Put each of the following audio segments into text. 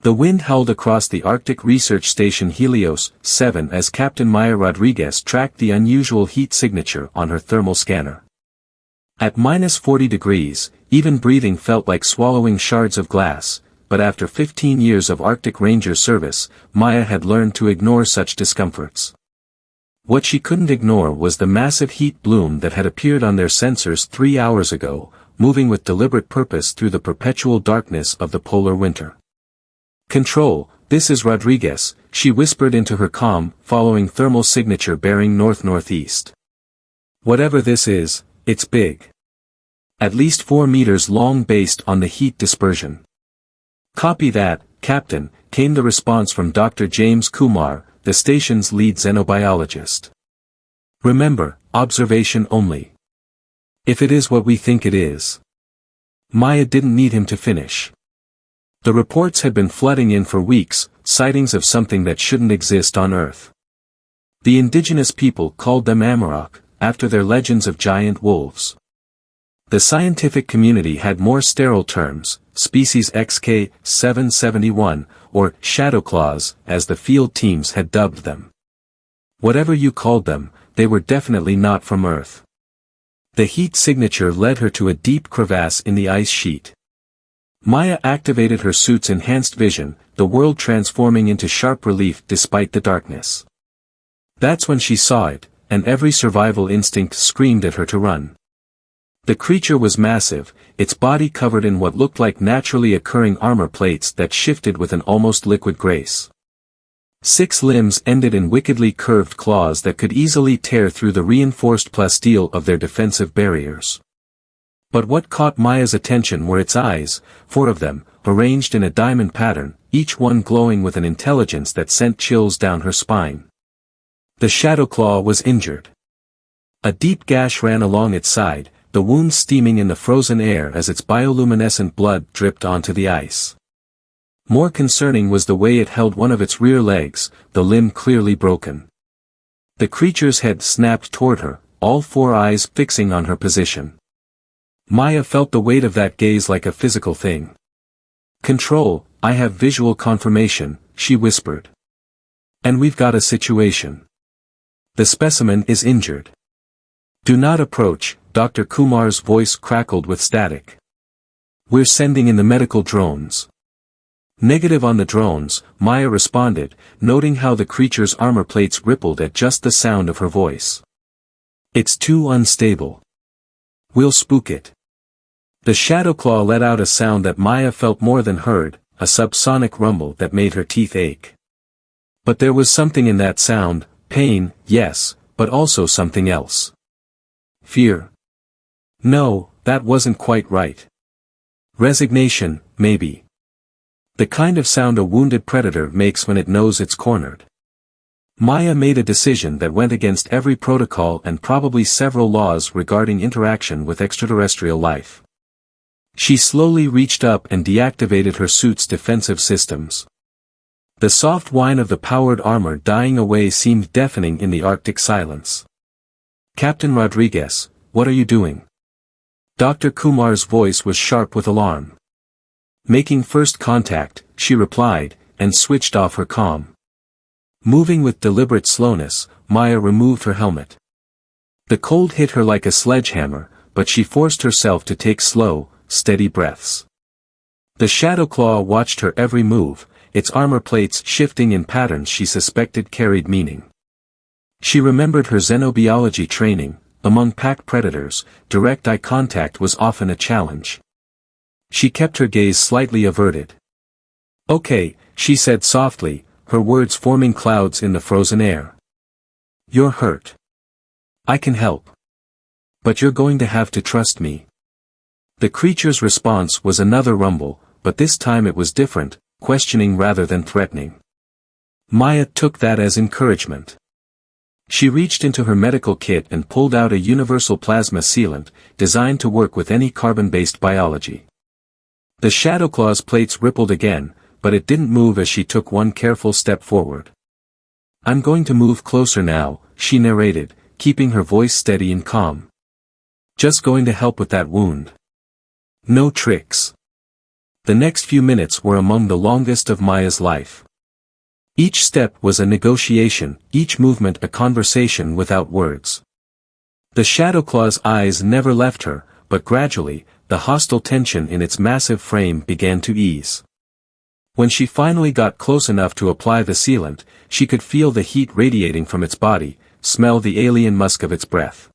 The wind howled across the Arctic Research Station Helios 7 as Captain Maya Rodriguez tracked the unusual heat signature on her thermal scanner. At -40 degrees, even breathing felt like swallowing shards of glass, but after 15 years of Arctic Ranger service, Maya had learned to ignore such discomforts. What she couldn't ignore was the massive heat bloom that had appeared on their sensors 3 hours ago, moving with deliberate purpose through the perpetual darkness of the polar winter. "Control, this is Rodriguez," she whispered into her comm, following thermal signature bearing north-northeast. "Whatever this is, it's big. At least 4 meters long based on the heat dispersion." "Copy that, Captain," came the response from Dr. James Kumar, the station's lead xenobiologist. "Remember, observation only. If it is what we think it is." Maya didn't need him to finish. The reports had been flooding in for weeks, sightings of something that shouldn't exist on Earth. The indigenous people called them Amarok, after their legends of giant wolves. The scientific community had more sterile terms, species XK-771, or shadowclaws, as the field teams had dubbed them. Whatever you called them, they were definitely not from Earth. The heat signature led her to a deep crevasse in the ice sheet. Maya activated her suit's enhanced vision, the world transforming into sharp relief despite the darkness. That's when she saw it, and every survival instinct screamed at her to run. The creature was massive, its body covered in what looked like naturally occurring armor plates that shifted with an almost liquid grace. 6 limbs ended in wickedly curved claws that could easily tear through the reinforced plasteel of their defensive barriers. But what caught Maya's attention were its eyes, 4 of them, arranged in a diamond pattern, each one glowing with an intelligence that sent chills down her spine. The Shadowclaw was injured. A deep gash ran along its side, the wound steaming in the frozen air as its bioluminescent blood dripped onto the ice. More concerning was the way it held one of its rear legs, the limb clearly broken. The creature's head snapped toward her, all 4 eyes fixing on her position. Maya felt the weight of that gaze like a physical thing. "Control, I have visual confirmation," she whispered. "And we've got a situation. The specimen is injured. Do not approach," Dr. Kumar's voice crackled with static. "We're sending in the medical drones." Negative on the drones, Maya responded, noting how the creature's armor plates rippled at just the sound of her voice. "It's too unstable. We'll spook it." The Shadowclaw let out a sound that Maya felt more than heard, a subsonic rumble that made her teeth ache. But there was something in that sound, pain, yes, but also something else. Fear. No, that wasn't quite right. Resignation, maybe. The kind of sound a wounded predator makes when it knows it's cornered. Maya made a decision that went against every protocol and probably several laws regarding interaction with extraterrestrial life. She slowly reached up and deactivated her suit's defensive systems. The soft whine of the powered armor dying away seemed deafening in the Arctic silence. "Captain Rodriguez, what are you doing?" Dr. Kumar's voice was sharp with alarm. "Making first contact," she replied, and switched off her comm. Moving with deliberate slowness, Maya removed her helmet. The cold hit her like a sledgehammer, but she forced herself to take slow, steady breaths. The Shadowclaw watched her every move, its armor plates shifting in patterns she suspected carried meaning. She remembered her xenobiology training. Among pack predators, direct eye contact was often a challenge. She kept her gaze slightly averted. "Okay," she said softly, her words forming clouds in the frozen air. "You're hurt. I can help. But you're going to have to trust me." The creature's response was another rumble, but this time it was different, questioning rather than threatening. Maya took that as encouragement. She reached into her medical kit and pulled out a universal plasma sealant, designed to work with any carbon-based biology. The Shadowclaw's plates rippled again, but it didn't move as she took one careful step forward. "I'm going to move closer now," she narrated, keeping her voice steady and calm. "Just going to help with that wound. No tricks. The next few minutes were among the longest of Maya's life. Each step was a negotiation, each movement a conversation without words. The Shadowclaw's eyes never left her, but gradually, the hostile tension in its massive frame began to ease. When she finally got close enough to apply the sealant, she could feel the heat radiating from its body, smell the alien musk of its breath.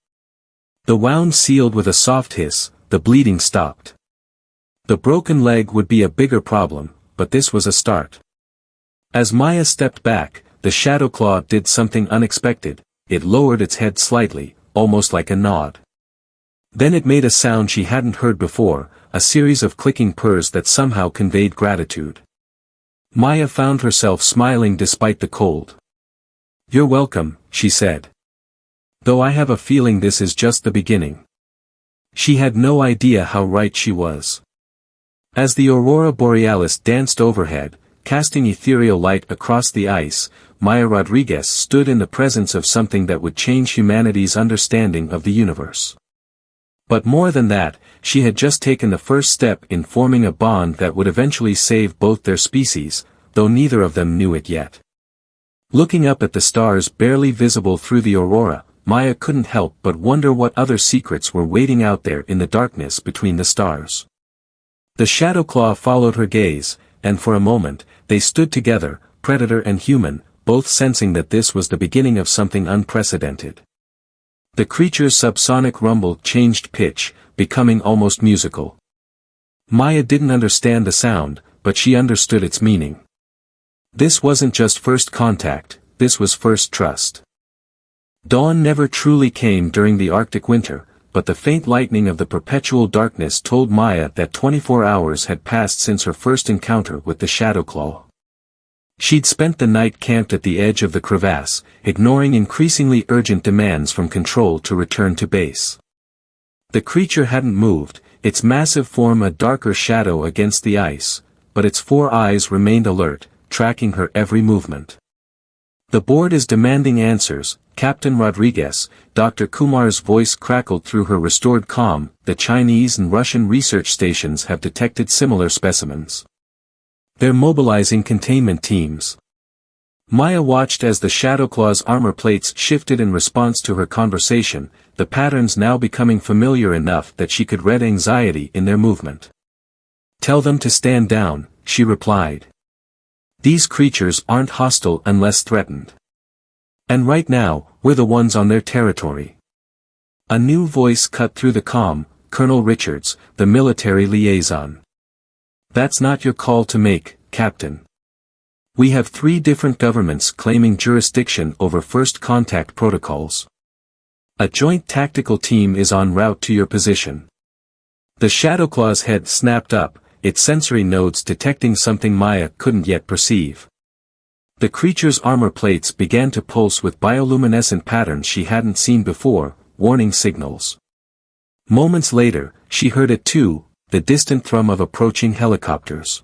The wound sealed with a soft hiss, the bleeding stopped. The broken leg would be a bigger problem, but this was a start. As Maya stepped back, the Shadowclaw did something unexpected. It lowered its head slightly, almost like a nod. Then it made a sound she hadn't heard before, a series of clicking purrs that somehow conveyed gratitude. Maya found herself smiling despite the cold. "You're welcome," she said. "Though I have a feeling this is just the beginning." She had no idea how right she was. As the aurora borealis danced overhead, casting ethereal light across the ice, Maya Rodriguez stood in the presence of something that would change humanity's understanding of the universe. But more than that, she had just taken the first step in forming a bond that would eventually save both their species, though neither of them knew it yet. Looking up at the stars barely visible through the aurora, Maya couldn't help but wonder what other secrets were waiting out there in the darkness between the stars. The Shadowclaw followed her gaze, and for a moment, they stood together, predator and human, both sensing that this was the beginning of something unprecedented. The creature's subsonic rumble changed pitch, becoming almost musical. Maya didn't understand the sound, but she understood its meaning. This wasn't just first contact, this was first trust. Dawn never truly came during the Arctic winter, but the faint lightning of the perpetual darkness told Maya that 24 hours had passed since her first encounter with the Shadowclaw. She'd spent the night camped at the edge of the crevasse, ignoring increasingly urgent demands from Control to return to base. The creature hadn't moved, its massive form a darker shadow against the ice, but its 4 eyes remained alert, tracking her every movement. "The board is demanding answers, Captain Rodriguez," Dr. Kumar's voice crackled through her restored calm. "The Chinese and Russian research stations have detected similar specimens. They're mobilizing containment teams." Maya watched as the Shadowclaw's armor plates shifted in response to her conversation, the patterns now becoming familiar enough that she could read anxiety in their movement. "Tell them to stand down," she replied. "These creatures aren't hostile unless threatened. And right now, we're the ones on their territory." A new voice cut through the calm, Colonel Richards, the military liaison. "That's not your call to make, Captain. We have 3 different governments claiming jurisdiction over first contact protocols. A joint tactical team is en route to your position." The Shadowclaw's head snapped up, its sensory nodes detecting something Maya couldn't yet perceive. The creature's armor plates began to pulse with bioluminescent patterns she hadn't seen before, warning signals. Moments later, she heard it too, the distant thrum of approaching helicopters.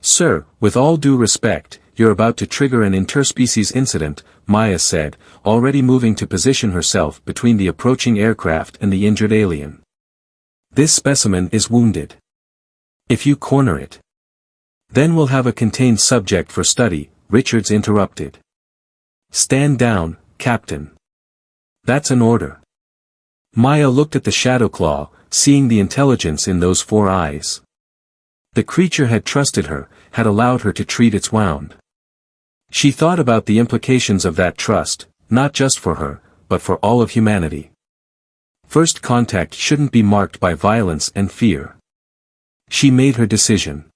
"Sir, with all due respect, you're about to trigger an interspecies incident," Maya said, already moving to position herself between the approaching aircraft and the injured alien. "This specimen is wounded. If you corner it, then we'll have a contained subject for study," Richards interrupted. "Stand down, Captain. That's an order." Maya looked at the Shadowclaw, seeing the intelligence in those 4 eyes. The creature had trusted her, had allowed her to treat its wound. She thought about the implications of that trust, not just for her, but for all of humanity. First contact shouldn't be marked by violence and fear. She made her decision.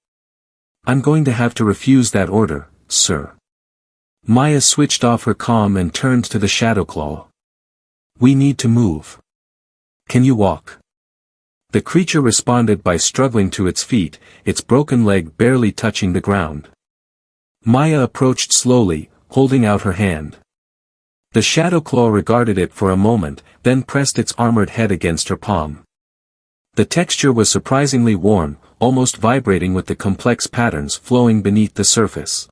"I'm going to have to refuse that order, sir." Maya switched off her calm and turned to the Shadowclaw. "We need to move. Can you walk?" The creature responded by struggling to its feet, its broken leg barely touching the ground. Maya approached slowly, holding out her hand. The Shadowclaw regarded it for a moment, then pressed its armored head against her palm. The texture was surprisingly warm, almost vibrating with the complex patterns flowing beneath the surface.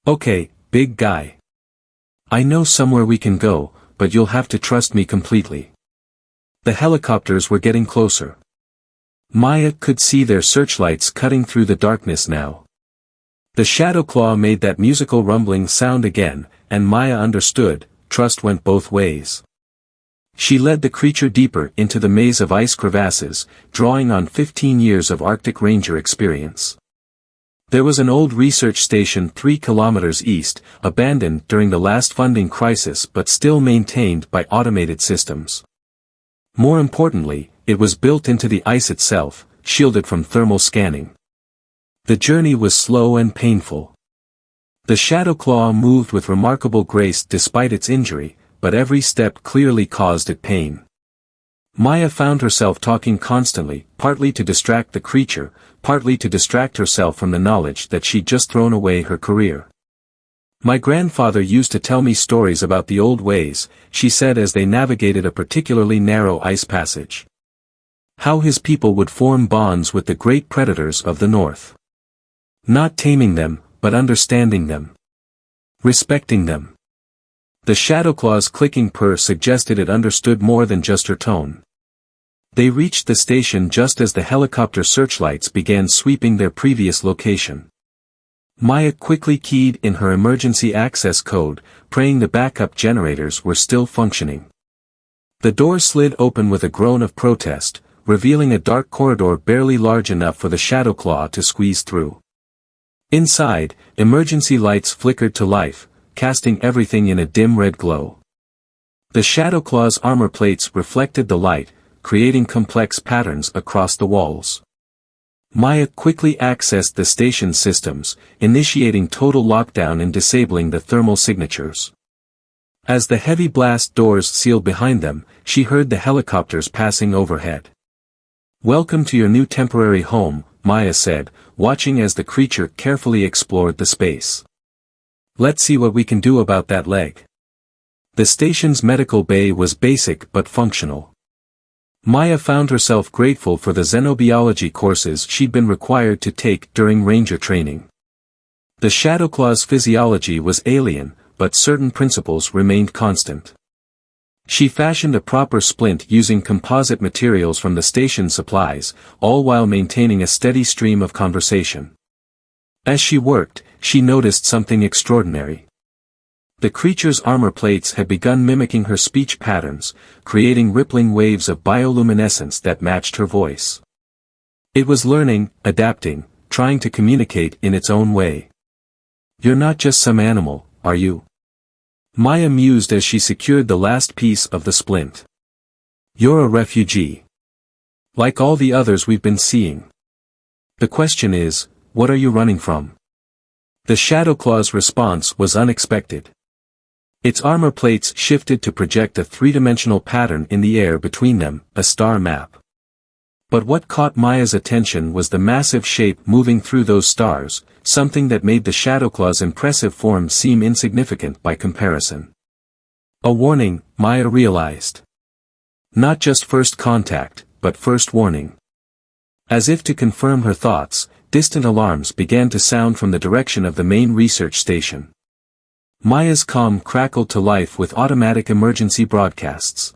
"Okay, big guy. I know somewhere we can go, but you'll have to trust me completely." The helicopters were getting closer. Maya could see their searchlights cutting through the darkness now. The shadow claw made that musical rumbling sound again, and Maya understood, trust went both ways. She led the creature deeper into the maze of ice crevasses, drawing on 15 years of Arctic Ranger experience. There was an old research station 3 kilometers east, abandoned during the last funding crisis but still maintained by automated systems. More importantly, it was built into the ice itself, shielded from thermal scanning. The journey was slow and painful. The shadow claw moved with remarkable grace despite its injury, but every step clearly caused it pain. Maya found herself talking constantly, partly to distract the creature, partly to distract herself from the knowledge that she'd just thrown away her career. My grandfather used to tell me stories about the old ways, she said as they navigated a particularly narrow ice passage. How his people would form bonds with the great predators of the north. Not taming them, but understanding them. Respecting them. The Shadowclaw's clicking purr suggested it understood more than just her tone. They reached the station just as the helicopter searchlights began sweeping their previous location. Maya quickly keyed in her emergency access code, praying the backup generators were still functioning. The door slid open with a groan of protest, revealing a dark corridor barely large enough for the Shadowclaw to squeeze through. Inside, emergency lights flickered to life, casting everything in a dim red glow. The Shadowclaw's armor plates reflected the light, creating complex patterns across the walls. Maya quickly accessed the station's systems, initiating total lockdown and disabling the thermal signatures. As the heavy blast doors sealed behind them, she heard the helicopters passing overhead. "Welcome to your new temporary home," Maya said, watching as the creature carefully explored the space. "Let's see what we can do about that leg." The station's medical bay was basic but functional. Maya found herself grateful for the xenobiology courses she'd been required to take during ranger training. The Shadowclaw's physiology was alien, but certain principles remained constant. She fashioned a proper splint using composite materials from the station supplies, all while maintaining a steady stream of conversation. As she worked, she noticed something extraordinary. The creature's armor plates had begun mimicking her speech patterns, creating rippling waves of bioluminescence that matched her voice. It was learning, adapting, trying to communicate in its own way. "You're not just some animal, are you?" Maya mused as she secured the last piece of the splint. "You're a refugee. Like all the others we've been seeing. The question is, what are you running from?" The Shadowclaw's response was unexpected. Its armor plates shifted to project a three-dimensional pattern in the air between them, a star map. But what caught Maya's attention was the massive shape moving through those stars, something that made the Shadowclaw's impressive form seem insignificant by comparison. A warning, Maya realized. Not just first contact, but first warning. As if to confirm her thoughts, distant alarms began to sound from the direction of the main research station. Maya's comm crackled to life with automatic emergency broadcasts.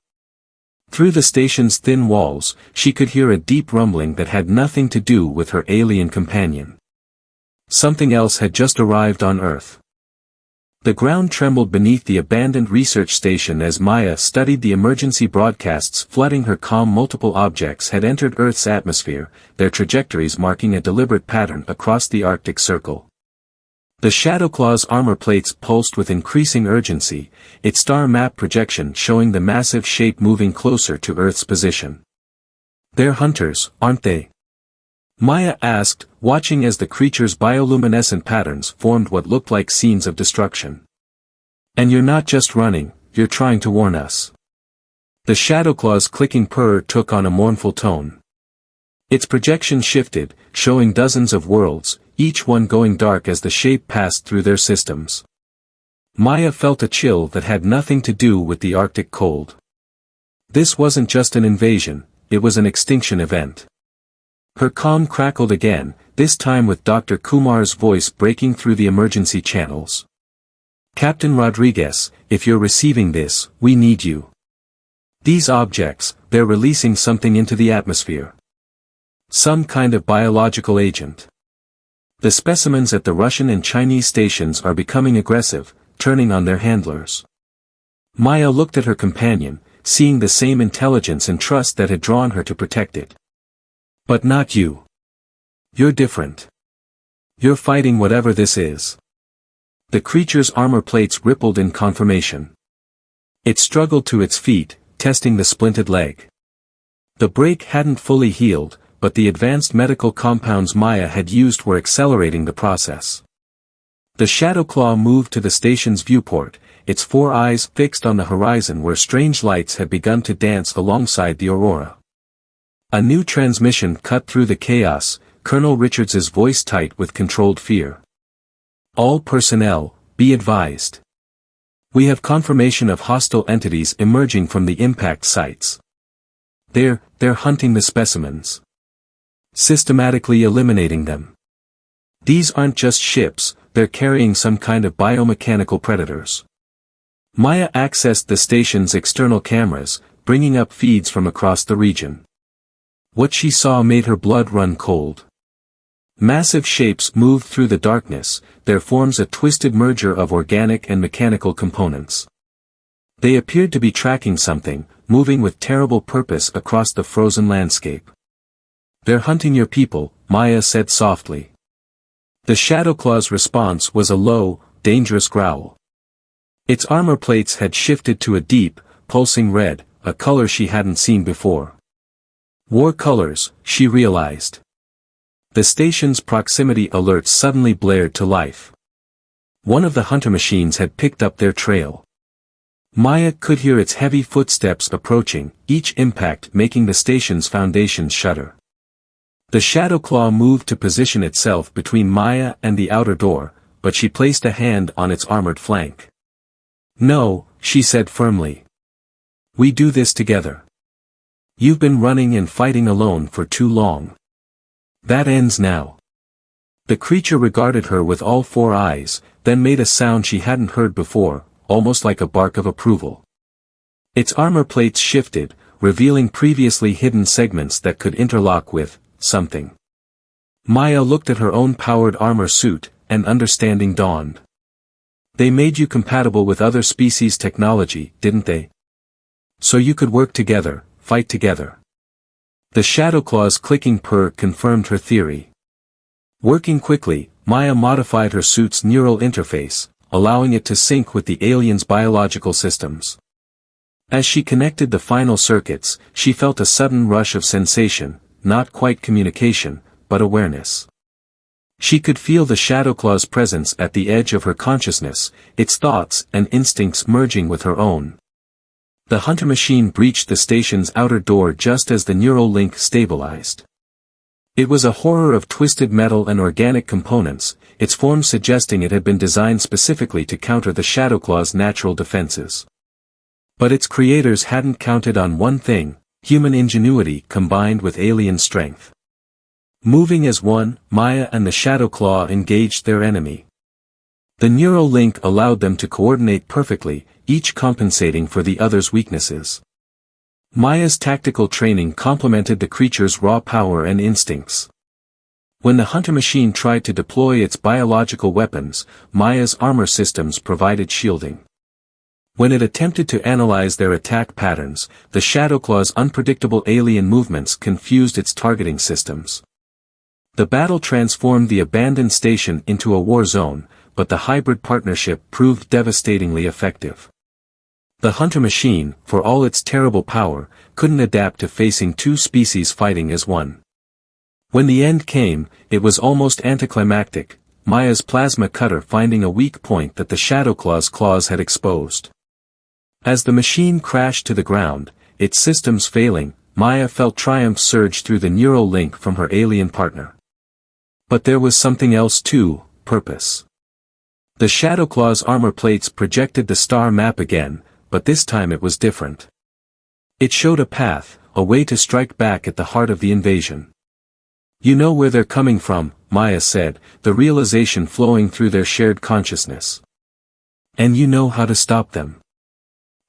Through the station's thin walls, she could hear a deep rumbling that had nothing to do with her alien companion. Something else had just arrived on Earth. The ground trembled beneath the abandoned research station as Maya studied the emergency broadcasts flooding her comm. Multiple objects had entered Earth's atmosphere, their trajectories marking a deliberate pattern across the Arctic Circle. The Shadowclaw's armor plates pulsed with increasing urgency, its star map projection showing the massive shape moving closer to Earth's position. "They're hunters, aren't they?" Maya asked, watching as the creature's bioluminescent patterns formed what looked like scenes of destruction. "And you're not just running, you're trying to warn us." The Shadowclaw's clicking purr took on a mournful tone. Its projection shifted, showing dozens of worlds, each one going dark as the shape passed through their systems. Maya felt a chill that had nothing to do with the Arctic cold. This wasn't just an invasion, it was an extinction event. Her comm crackled again, this time with Dr. Kumar's voice breaking through the emergency channels. "Captain Rodriguez, if you're receiving this, we need you. These objects, they're releasing something into the atmosphere. Some kind of biological agent. The specimens at the Russian and Chinese stations are becoming aggressive, turning on their handlers. Maya looked at her companion, seeing the same intelligence and trust that had drawn her to protect it. But not you. You're different. You're fighting whatever this is. The creature's armor plates rippled in confirmation. It struggled to its feet, testing the splinted leg. The break hadn't fully healed, but the advanced medical compounds Maya had used were accelerating the process. The shadow claw moved to the station's viewport, its 4 eyes fixed on the horizon where strange lights had begun to dance alongside the aurora. A new transmission cut through the chaos, Colonel Richards's voice tight with controlled fear. All personnel, be advised. We have confirmation of hostile entities emerging from the impact sites. They're hunting the specimens. Systematically eliminating them. These aren't just ships, they're carrying some kind of biomechanical predators. Maya accessed the station's external cameras, bringing up feeds from across the region. What she saw made her blood run cold. Massive shapes moved through the darkness, their forms a twisted merger of organic and mechanical components. They appeared to be tracking something, moving with terrible purpose across the frozen landscape. They're hunting your people, Maya said softly. The Shadowclaw's response was a low, dangerous growl. Its armor plates had shifted to a deep, pulsing red, a color she hadn't seen before. War colors, she realized. The station's proximity alerts suddenly blared to life. One of the hunter machines had picked up their trail. Maya could hear its heavy footsteps approaching, each impact making the station's foundations shudder. The Shadowclaw moved to position itself between Maya and the outer door, but she placed a hand on its armored flank. No, she said firmly. We do this together. You've been running and fighting alone for too long. That ends now. The creature regarded her with all 4 eyes, then made a sound she hadn't heard before, almost like a bark of approval. Its armor plates shifted, revealing previously hidden segments that could interlock with something. Maya looked at her own powered armor suit, and understanding dawned. They made you compatible with other species' technology, didn't they? So you could work together, fight together. The Shadowclaw's clicking purr confirmed her theory. Working quickly, Maya modified her suit's neural interface, allowing it to sync with the alien's biological systems. As she connected the final circuits, she felt a sudden rush of sensation, not quite communication, but awareness. She could feel the Shadowclaw's presence at the edge of her consciousness, its thoughts and instincts merging with her own. The hunter machine breached the station's outer door just as the neural link stabilized. It was a horror of twisted metal and organic components, its form suggesting it had been designed specifically to counter the Shadowclaw's natural defenses. But its creators hadn't counted on one thing: human ingenuity combined with alien strength. Moving as one, Maya and the Shadowclaw engaged their enemy. The neural link allowed them to coordinate perfectly, each compensating for the other's weaknesses. Maya's tactical training complemented the creature's raw power and instincts. When the hunter machine tried to deploy its biological weapons, Maya's armor systems provided shielding. When it attempted to analyze their attack patterns, the Shadowclaw's unpredictable alien movements confused its targeting systems. The battle transformed the abandoned station into a war zone, but the hybrid partnership proved devastatingly effective. The hunter machine, for all its terrible power, couldn't adapt to facing 2 species fighting as one. When the end came, it was almost anticlimactic, Maya's plasma cutter finding a weak point that the Shadowclaw's claws had exposed. As the machine crashed to the ground, its systems failing, Maya felt triumph surge through the neural link from her alien partner. But there was something else too: purpose. The Shadowclaw's armor plates projected the star map again, but this time it was different. It showed a path, a way to strike back at the heart of the invasion. You know where they're coming from, Maya said, the realization flowing through their shared consciousness. And you know how to stop them.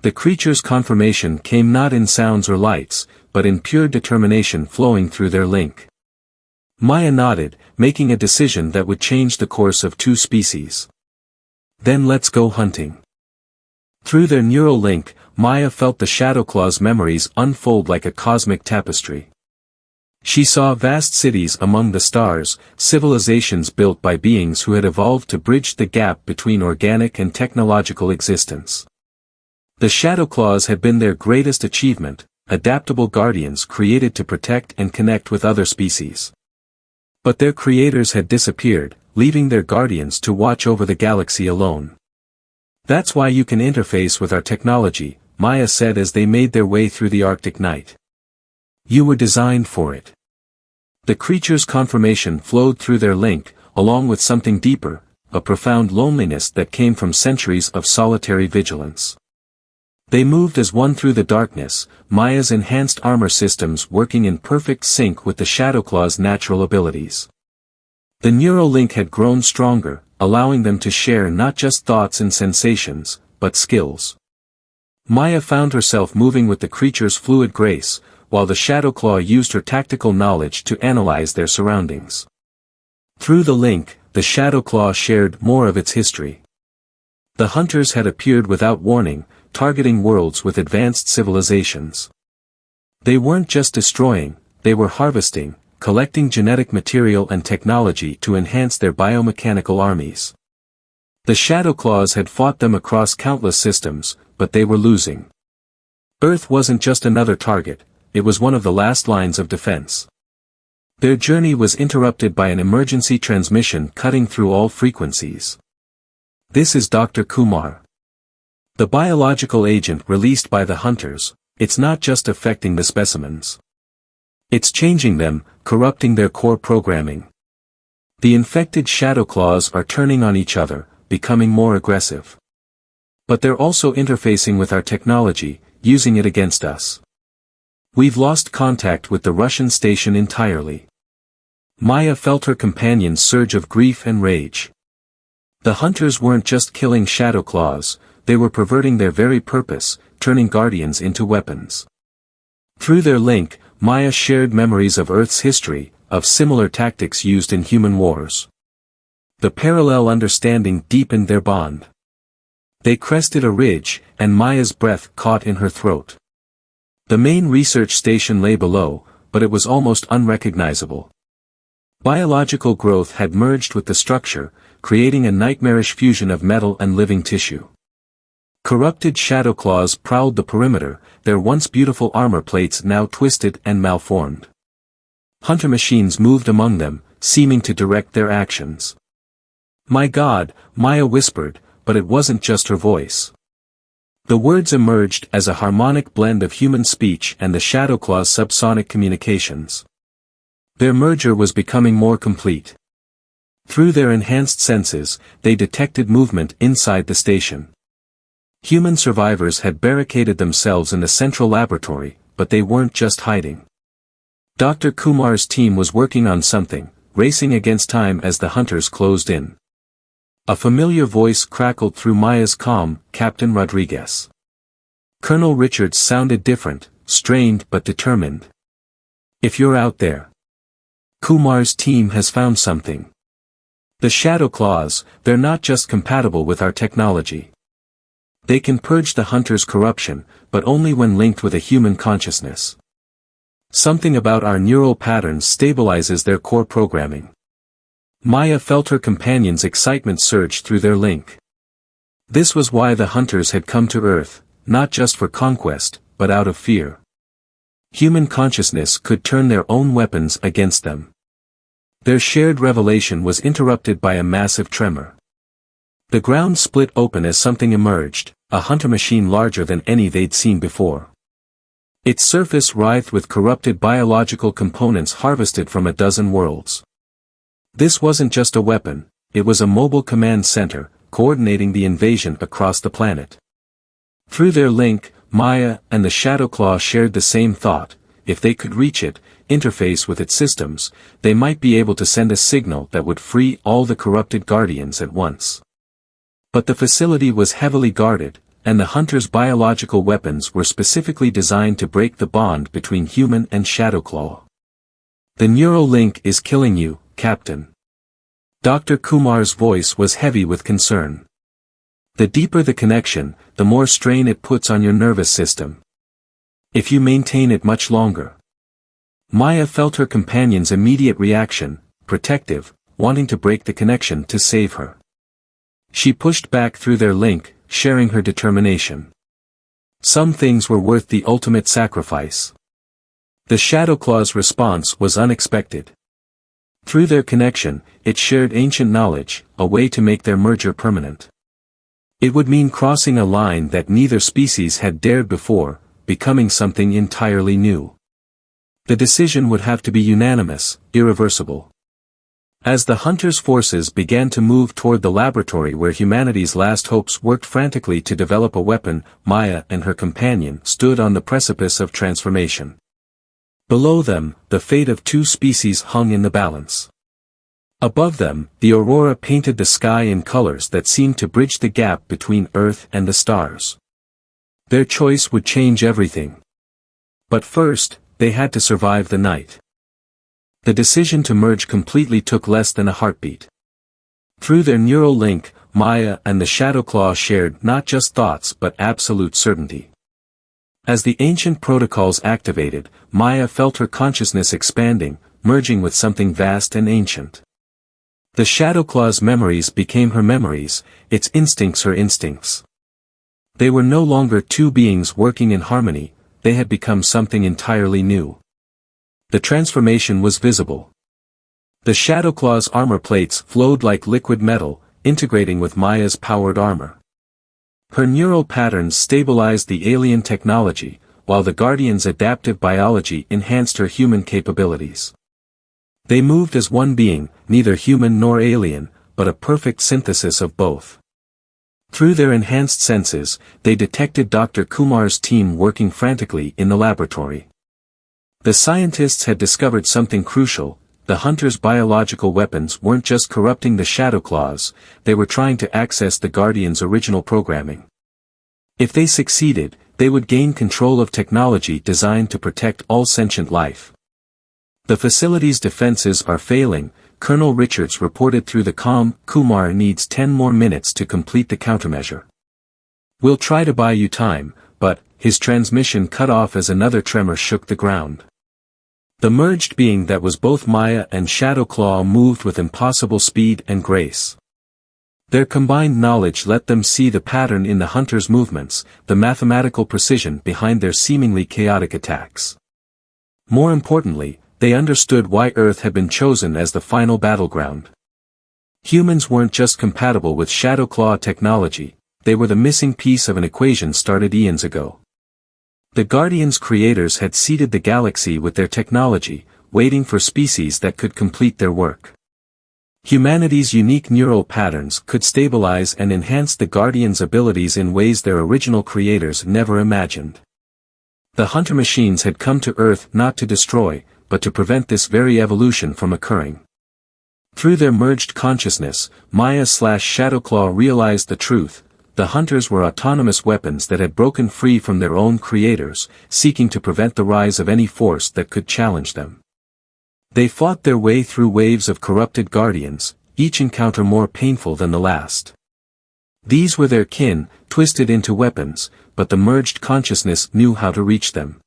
The creature's confirmation came not in sounds or lights, but in pure determination flowing through their link. Maya nodded, making a decision that would change the course of two species. Then let's go hunting. Through their neural link, Maya felt the Shadowclaw's memories unfold like a cosmic tapestry. She saw vast cities among the stars, civilizations built by beings who had evolved to bridge the gap between organic and technological existence. The Shadowclaws had been their greatest achievement, adaptable guardians created to protect and connect with other species. But their creators had disappeared, leaving their guardians to watch over the galaxy alone. That's why you can interface with our technology, Maya said as they made their way through the Arctic night. You were designed for it. The creature's confirmation flowed through their link, along with something deeper, a profound loneliness that came from centuries of solitary vigilance. They moved as one through the darkness, Maya's enhanced armor systems working in perfect sync with the Shadowclaw's natural abilities. The neural link had grown stronger, allowing them to share not just thoughts and sensations, but skills. Maya found herself moving with the creature's fluid grace, while the Shadowclaw used her tactical knowledge to analyze their surroundings. Through the link, the Shadowclaw shared more of its history. The hunters had appeared without warning, targeting worlds with advanced civilizations. They weren't just destroying, they were harvesting, collecting genetic material and technology to enhance their biomechanical armies. The Shadowclaws had fought them across countless systems, but they were losing. Earth wasn't just another target, it was one of the last lines of defense. Their journey was interrupted by an emergency transmission cutting through all frequencies. This is Dr. Kumar. The biological agent released by the hunters, it's not just affecting the specimens. It's changing them, corrupting their core programming. The infected Shadowclaws are turning on each other, becoming more aggressive. But they're also interfacing with our technology, using it against us. We've lost contact with the Russian station entirely. Maya felt her companion's surge of grief and rage. The hunters weren't just killing Shadowclaws, they were perverting their very purpose, turning guardians into weapons. Through their link, Maya shared memories of Earth's history, of similar tactics used in human wars. The parallel understanding deepened their bond. They crested a ridge, and Maya's breath caught in her throat. The main research station lay below, but it was almost unrecognizable. Biological growth had merged with the structure, creating a nightmarish fusion of metal and living tissue. Corrupted Shadowclaws prowled the perimeter, their once beautiful armor plates now twisted and malformed. Hunter machines moved among them, seeming to direct their actions. My God, Maya whispered, but it wasn't just her voice. The words emerged as a harmonic blend of human speech and the Shadowclaw's subsonic communications. Their merger was becoming more complete. Through their enhanced senses, they detected movement inside the station. Human survivors had barricaded themselves in the central laboratory, but they weren't just hiding. Dr. Kumar's team was working on something, racing against time as the hunters closed in. A familiar voice crackled through Maya's comm, Captain Rodriguez. Colonel Richards sounded different, strained but determined. If you're out there. Kumar's team has found something. The Shadowclaws, they're not just compatible with our technology. They can purge the hunter's corruption, but only when linked with a human consciousness. Something about our neural patterns stabilizes their core programming. Maya felt her companion's excitement surge through their link. This was why the hunters had come to Earth, not just for conquest, but out of fear. Human consciousness could turn their own weapons against them. Their shared revelation was interrupted by a massive tremor. The ground split open as something emerged, a hunter machine larger than any they'd seen before. Its surface writhed with corrupted biological components harvested from a dozen worlds. This wasn't just a weapon, it was a mobile command center, coordinating the invasion across the planet. Through their link, Maya and the Shadowclaw shared the same thought: if they could reach it, interface with its systems, they might be able to send a signal that would free all the corrupted guardians at once. But the facility was heavily guarded, and the hunters' biological weapons were specifically designed to break the bond between human and Shadowclaw. The neural link is killing you, Captain. Dr. Kumar's voice was heavy with concern. The deeper the connection, the more strain it puts on your nervous system. If you maintain it much longer. Maya felt her companion's immediate reaction, protective, wanting to break the connection to save her. She pushed back through their link, sharing her determination. Some things were worth the ultimate sacrifice. The Shadowclaw's response was unexpected. Through their connection, it shared ancient knowledge, a way to make their merger permanent. It would mean crossing a line that neither species had dared before, becoming something entirely new. The decision would have to be unanimous, irreversible. As the hunters' forces began to move toward the laboratory where humanity's last hopes worked frantically to develop a weapon, Maya and her companion stood on the precipice of transformation. Below them, the fate of two species hung in the balance. Above them, the aurora painted the sky in colors that seemed to bridge the gap between Earth and the stars. Their choice would change everything. But first, they had to survive the night. The decision to merge completely took less than a heartbeat. Through their neural link, Maya and the Shadowclaw shared not just thoughts but absolute certainty. As the ancient protocols activated, Maya felt her consciousness expanding, merging with something vast and ancient. The Shadowclaw's memories became her memories, its instincts her instincts. They were no longer two beings working in harmony, they had become something entirely new. The transformation was visible. The Shadowclaw's armor plates flowed like liquid metal, integrating with Maya's powered armor. Her neural patterns stabilized the alien technology, while the Guardian's adaptive biology enhanced her human capabilities. They moved as one being, neither human nor alien, but a perfect synthesis of both. Through their enhanced senses, they detected Dr. Kumar's team working frantically in the laboratory. The scientists had discovered something crucial: the hunters' biological weapons weren't just corrupting the Shadowclaws, they were trying to access the Guardian's original programming. If they succeeded, they would gain control of technology designed to protect all sentient life. The facility's defenses are failing, Colonel Richards reported through the comm. Kumar needs 10 more minutes to complete the countermeasure. We'll try to buy you time, but, his transmission cut off as another tremor shook the ground. The merged being that was both Maya and Shadowclaw moved with impossible speed and grace. Their combined knowledge let them see the pattern in the hunters' movements, the mathematical precision behind their seemingly chaotic attacks. More importantly, they understood why Earth had been chosen as the final battleground. Humans weren't just compatible with Shadowclaw technology, they were the missing piece of an equation started eons ago. The Guardian's creators had seeded the galaxy with their technology, waiting for species that could complete their work. Humanity's unique neural patterns could stabilize and enhance the Guardian's abilities in ways their original creators never imagined. The hunter machines had come to Earth not to destroy, but to prevent this very evolution from occurring. Through their merged consciousness, Maya/Shadowclaw realized the truth: the hunters were autonomous weapons that had broken free from their own creators, seeking to prevent the rise of any force that could challenge them. They fought their way through waves of corrupted Guardians, each encounter more painful than the last. These were their kin, twisted into weapons, but the merged consciousness knew how to reach them.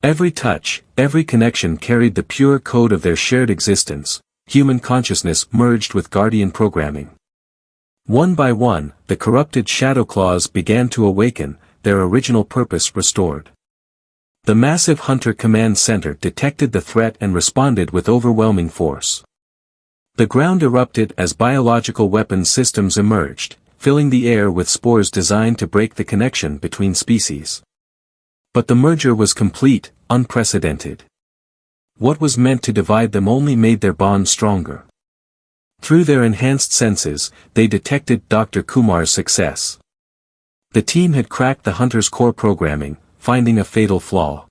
Every touch, every connection carried the pure code of their shared existence, human consciousness merged with Guardian programming. One by one, the corrupted Shadowclaws began to awaken, their original purpose restored. The massive Hunter Command Center detected the threat and responded with overwhelming force. The ground erupted as biological weapons systems emerged, filling the air with spores designed to break the connection between species. But the merger was complete, unprecedented. What was meant to divide them only made their bond stronger. Through their enhanced senses, they detected Dr. Kumar's success. The team had cracked the Hunter's core programming, finding a fatal flaw.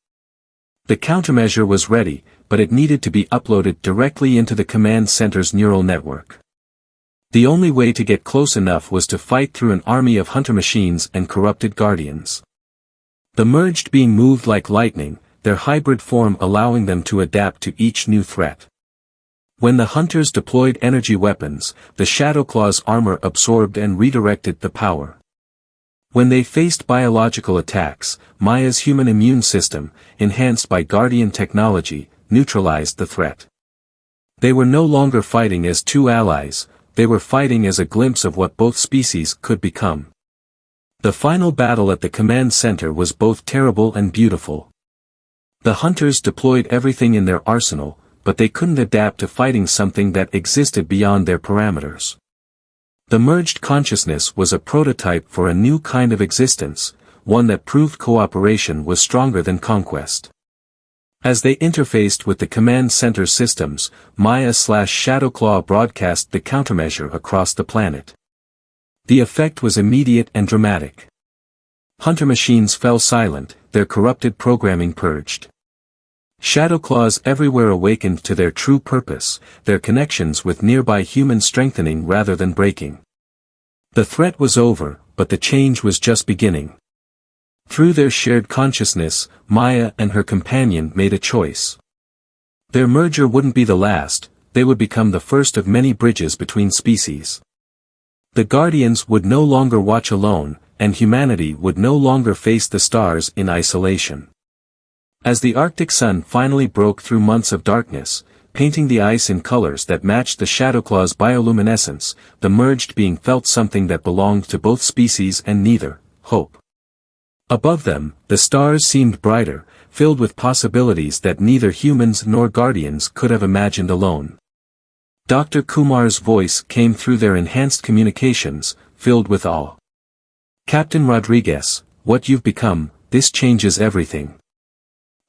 The countermeasure was ready, but it needed to be uploaded directly into the command center's neural network. The only way to get close enough was to fight through an army of hunter machines and corrupted Guardians. The merged being moved like lightning, their hybrid form allowing them to adapt to each new threat. When the hunters deployed energy weapons, the Shadowclaw's armor absorbed and redirected the power. When they faced biological attacks, Maya's human immune system, enhanced by Guardian technology, neutralized the threat. They were no longer fighting as two allies, they were fighting as a glimpse of what both species could become. The final battle at the command center was both terrible and beautiful. The hunters deployed everything in their arsenal, but they couldn't adapt to fighting something that existed beyond their parameters. The merged consciousness was a prototype for a new kind of existence, one that proved cooperation was stronger than conquest. As they interfaced with the command center systems, Maya/Shadowclaw broadcast the countermeasure across the planet. The effect was immediate and dramatic. Hunter machines fell silent, their corrupted programming purged. Shadowclaws everywhere awakened to their true purpose, their connections with nearby humans strengthening rather than breaking. The threat was over, but the change was just beginning. Through their shared consciousness, Maya and her companion made a choice. Their merger wouldn't be the last, they would become the first of many bridges between species. The Guardians would no longer watch alone, and humanity would no longer face the stars in isolation. As the Arctic sun finally broke through months of darkness, painting the ice in colors that matched the Shadowclaw's bioluminescence, the merged being felt something that belonged to both species and neither, hope. Above them, the stars seemed brighter, filled with possibilities that neither humans nor Guardians could have imagined alone. Dr. Kumar's voice came through their enhanced communications, filled with awe. Captain Rodriguez, what you've become, this changes everything.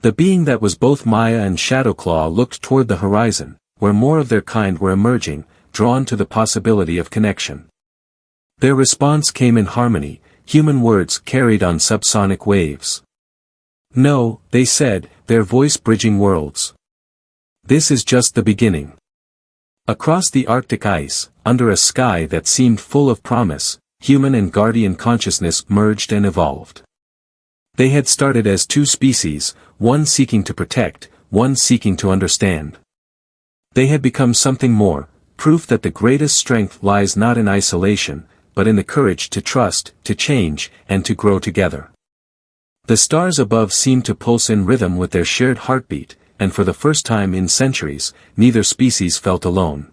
The being that was both Maya and Shadowclaw looked toward the horizon, where more of their kind were emerging, drawn to the possibility of connection. Their response came in harmony, human words carried on subsonic waves. No, they said, their voice bridging worlds. This is just the beginning. Across the Arctic ice, under a sky that seemed full of promise, human and Guardian consciousness merged and evolved. They had started as two species, one seeking to protect, one seeking to understand. They had become something more, proof that the greatest strength lies not in isolation, but in the courage to trust, to change, and to grow together. The stars above seemed to pulse in rhythm with their shared heartbeat, and for the first time in centuries, neither species felt alone.